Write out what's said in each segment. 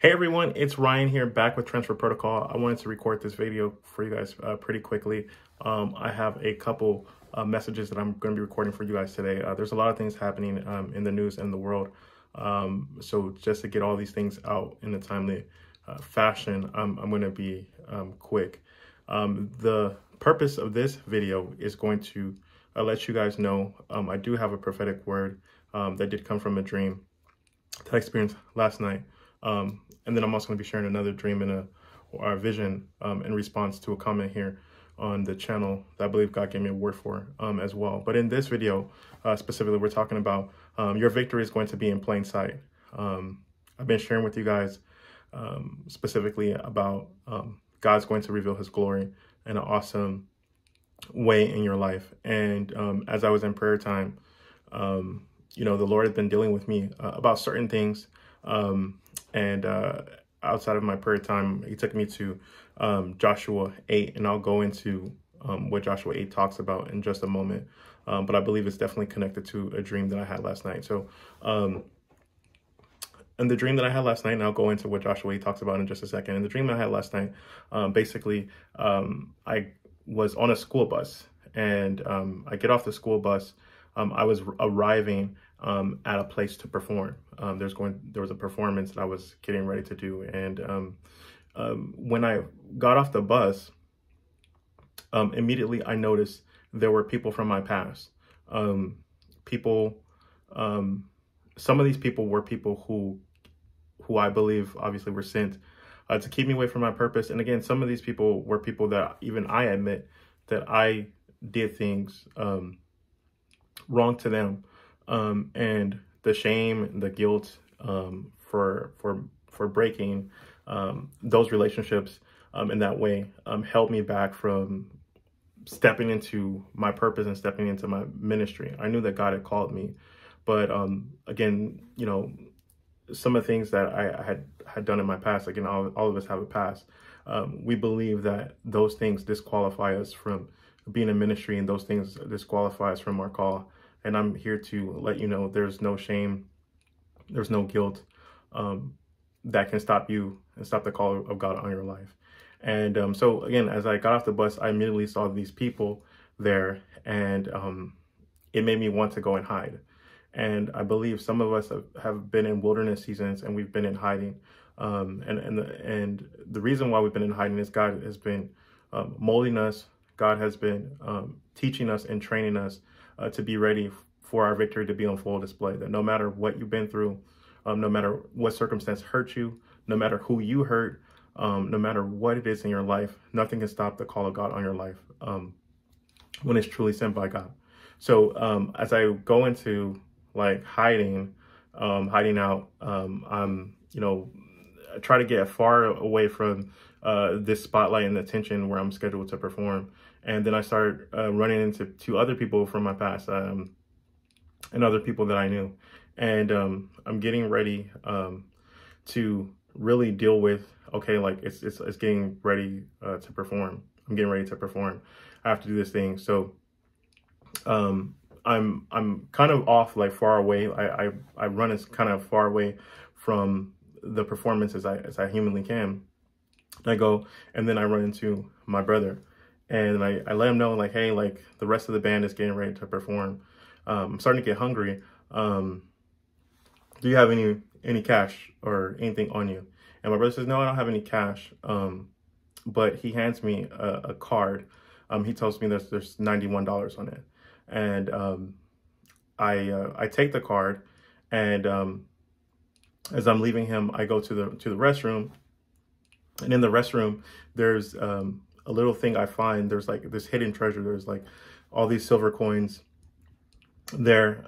Hey everyone, it's Ryan here, back with Transfer Protocol. I wanted to record this video for you guys pretty quickly. I have a couple messages that I'm going to be recording for you guys today. There's a lot of things happening in the news and the world. So just to get all these things out in a timely fashion, I'm going to be quick. The purpose of this video is going to let you guys know I do have a prophetic word that did come from a dream that I experienced last night. And then I'm also going to be sharing another dream and a vision in response to a comment here on the channel that I believe God gave me a word for as well. But in this video, specifically, we're talking about your victory is going to be in plain sight. I've been sharing with you guys specifically about God's going to reveal his glory in an awesome way in your life. And as I was in prayer time, you know, the Lord has been dealing with me about certain things. And outside of my prayer time, he took me to Joshua 8, and I'll go into what Joshua 8 talks about in just a moment. But I believe it's definitely connected to a dream that I had last night. So, and the dream that I had last night, and I'll go into what Joshua 8 talks about in just a second. And the dream that I had last night, basically, I was on a school bus, and I get off the school bus. I was arriving at a place to perform. There was a performance that I was getting ready to do. And when I got off the bus, immediately I noticed there were people from my past. Some of these people were people who I believe obviously were sent to keep me away from my purpose. And again, some of these people were people that even I admit that I did things wrong to them. And the shame, the guilt for breaking those relationships in that way held me back from stepping into my purpose and stepping into my ministry. I knew that God had called me, but again, you know, some of the things that I had done in my past, again, all of us have a past. We believe that those things disqualify us from being in ministry, and those things disqualify us from our call. And I'm here to let you know there's no shame, there's no guilt that can stop you and stop the call of God on your life. And so again, as I got off the bus, I immediately saw these people there, and it made me want to go and hide. And I believe some of us have been in wilderness seasons, and we've been in hiding. And the reason why we've been in hiding is God has been molding us. God has been teaching us and training us to be ready for our victory to be on full display. That no matter what you've been through, no matter what circumstance hurt you, no matter who you hurt, no matter what it is in your life, nothing can stop the call of God on your life when it's truly sent by God. So as I go into like hiding out, I'm, you know, I try to get far away from this spotlight and attention where I'm scheduled to perform. And then I started running into two other people from my past and other people that I knew. And I'm getting ready to really deal with, okay, like it's getting ready to perform. I'm getting ready to perform. I have to do this thing. So I'm kind of off, like far away. I run as kind of far away from the performance as I humanly can. I go, and then I run into my brother. And I let him know, like, hey, like the rest of the band is getting ready to perform. I'm starting to get hungry. Do you have any cash or anything on you? And my brother says, no, I don't have any cash. But he hands me a card. He tells me there's $91 on it. And I take the card, and as I'm leaving him, I go to the restroom. And in the restroom, there's a little thing I find. There's like this hidden treasure. There's like all these silver coins there.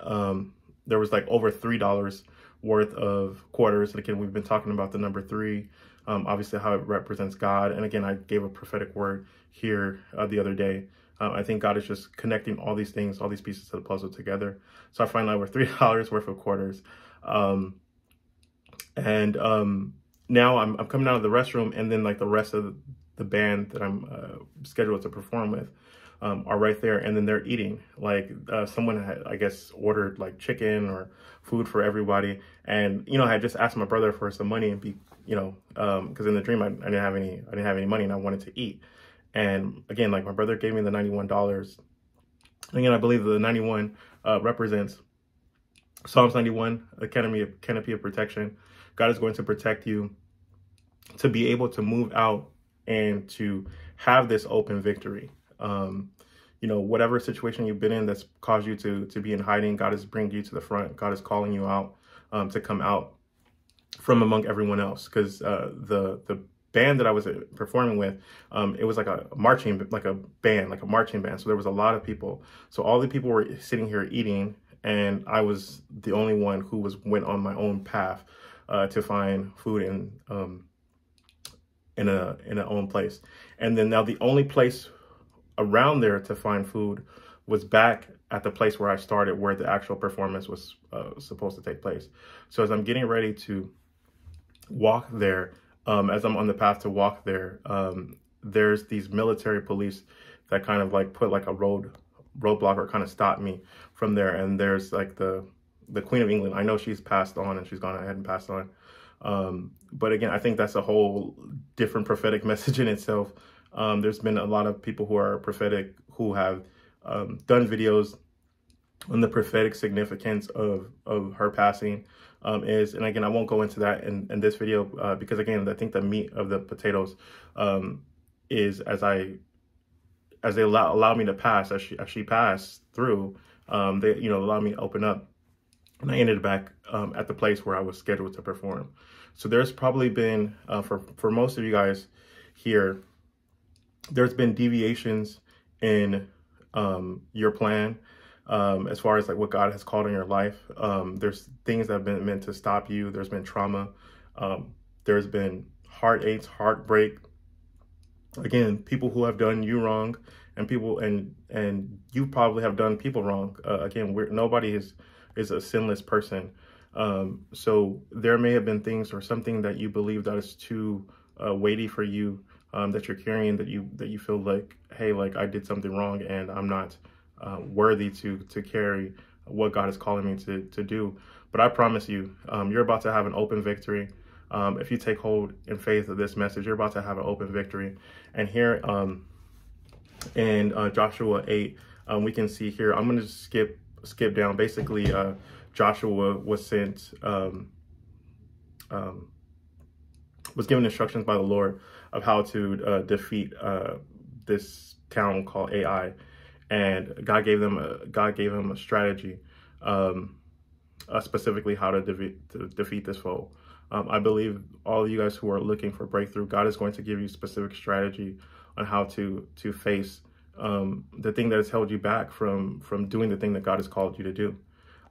There was like over $3 worth of quarters. And again, we've been talking about the number 3, obviously how it represents God. And again, I gave a prophetic word here the other day. I think God is just connecting all these things, all these pieces of the puzzle together. So I find over $3 worth of quarters. Now I'm coming out of the restroom, and then like the rest of the band that I'm scheduled to perform with, are right there, and then they're eating. Like someone had, I guess, ordered like chicken or food for everybody, and I had just asked my brother for some money and because in the dream I didn't have any money and I wanted to eat. And again, like my brother gave me the $91. Again, I believe the 91 represents Psalms 91, a canopy of protection. God is going to protect you to be able to move out and to have this open victory. Whatever situation you've been in that's caused you to be in hiding, God is bringing you to the front. God is calling you out to come out from among everyone else. Because the band that I was performing with, it was like a marching band. So there was a lot of people. So all the people were sitting here eating, and I was the only one who went on my own path to find food in a own place. And then now the only place around there to find food was back at the place where I started, where the actual performance was supposed to take place. So as I'm getting ready to walk there, as I'm on the path to walk there, there's these military police that kind of like put like a roadblock or kind of stop me from there. And there's like the Queen of England. I know she's passed on and she's gone ahead and passed on. But again, I think that's a whole different prophetic message in itself. There's been a lot of people who are prophetic who have done videos on the prophetic significance of her passing. And again, I won't go into that in this video because again, I think the meat of the potatoes is as they allow me to pass, as she passed through, they allow me to open up, and I ended back at the place where I was scheduled to perform. So there's probably been for most of you guys here, there's been deviations in your plan as far as like what God has called in your life. There's things that have been meant to stop you. There's been trauma. There's been heartaches, heartbreak. Again, people who have done you wrong, and you probably have done people wrong. Again, nobody is a sinless person. So there may have been things or something that you believe that is too weighty for you, that you're carrying, that you feel like, hey, like I did something wrong and I'm not worthy to carry what God is calling me to do. But I promise you, you're about to have an open victory. If you take hold in faith of this message, you're about to have an open victory. And here in Joshua 8, we can see here, I'm going to skip down. Basically, Joshua was sent, was given instructions by the Lord of how to defeat this town called Ai, and God gave him a strategy, specifically how to defeat this foe. I believe all of you guys who are looking for breakthrough, God is going to give you specific strategy on how to face the thing that has held you back from doing the thing that God has called you to do.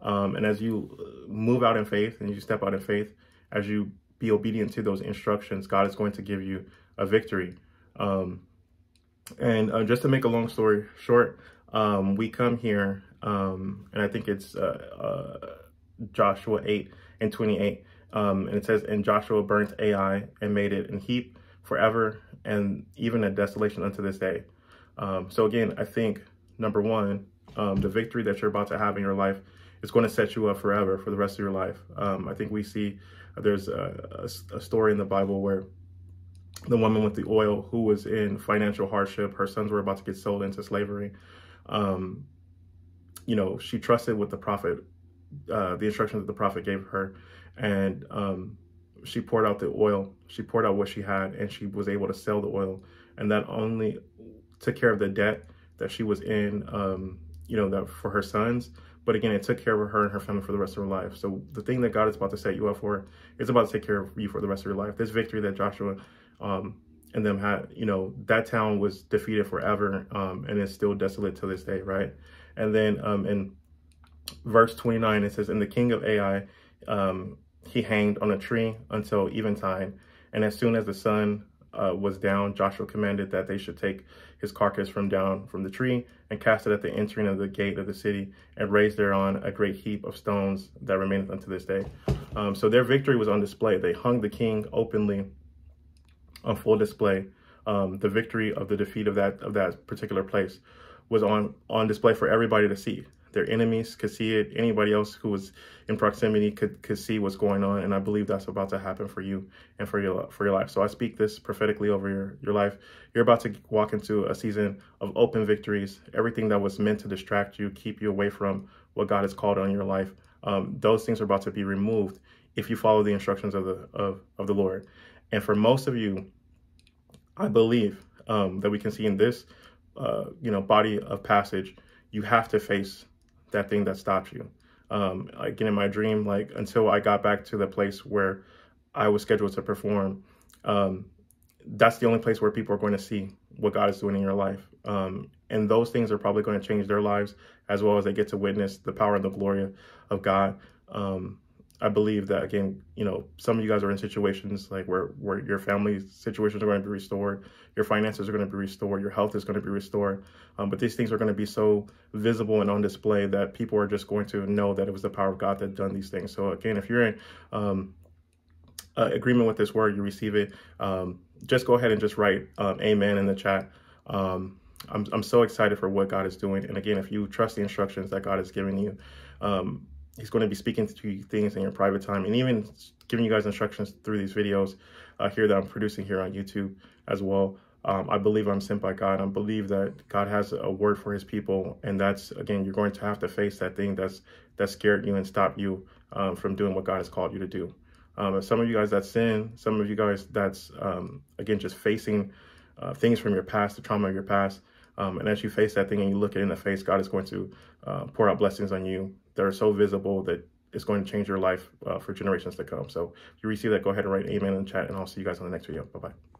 And as you move out in faith and you step out in faith, as you be obedient to those instructions, God is going to give you a victory. And just to make a long story short, we come here, and I think it's Joshua 8:28, and it says, "And Joshua burnt Ai and made it an heap forever, and even a desolation unto this day." So again, I think, number one, the victory that you're about to have in your life is going to set you up forever for the rest of your life. I think we see there's a story in the Bible where the woman with the oil who was in financial hardship, her sons were about to get sold into slavery. She trusted what the prophet, the instructions that the prophet gave her, and she poured out the oil. She poured out what she had, and she was able to sell the oil, and that only took care of the debt that she was in, that for her sons. But again, it took care of her and her family for the rest of her life. So the thing that God is about to set you up for is about to take care of you for the rest of your life. This victory that Joshua and them had, that town was defeated forever, and is still desolate to this day, right? And then in verse 29, it says, "And the king of Ai, he hanged on a tree until eventide. And as soon as the sun was down, Joshua commanded that they should take his carcass from the tree and cast it at the entering of the gate of the city, and raise thereon a great heap of stones that remaineth unto this day." So their victory was on display. They hung the king openly on full display, the victory of the defeat of that particular place. was on display for everybody to see. Their enemies could see it. Anybody else who was in proximity could see what's going on. And I believe that's about to happen for you and for your life. So I speak this prophetically over your life. You're about to walk into a season of open victories. Everything that was meant to distract you, keep you away from what God has called on your life, those things are about to be removed if you follow the instructions of the Lord. And for most of you, I believe that we can see in this body of passage, you have to face that thing that stops you. Again, in my dream, like until I got back to the place where I was scheduled to perform, that's the only place where people are going to see what God is doing in your life. And those things are probably going to change their lives, as well as they get to witness the power and the glory of God. I believe that, again, some of you guys are in situations like where your family situations are going to be restored, your finances are going to be restored, your health is going to be restored. But these things are going to be so visible and on display that people are just going to know that it was the power of God that done these things. So again, if you're in agreement with this word, you receive it, just go ahead and just write amen in the chat. I'm so excited for what God is doing. And again, if you trust the instructions that God has given you, He's going to be speaking to you things in your private time, and even giving you guys instructions through these videos here that I'm producing here on YouTube as well. I believe I'm sent by God. I believe that God has a word for his people. And that's, again, you're going to have to face that thing that scared you and stopped you from doing what God has called you to do. Some of you guys that's sin, some of you guys that's, again, just facing things from your past, the trauma of your past. And as you face that thing and you look it in the face, God is going to pour out blessings on you that are so visible that it's going to change your life for generations to come. So if you receive that, go ahead and write amen in the chat, and I'll see you guys on the next video. Bye-bye.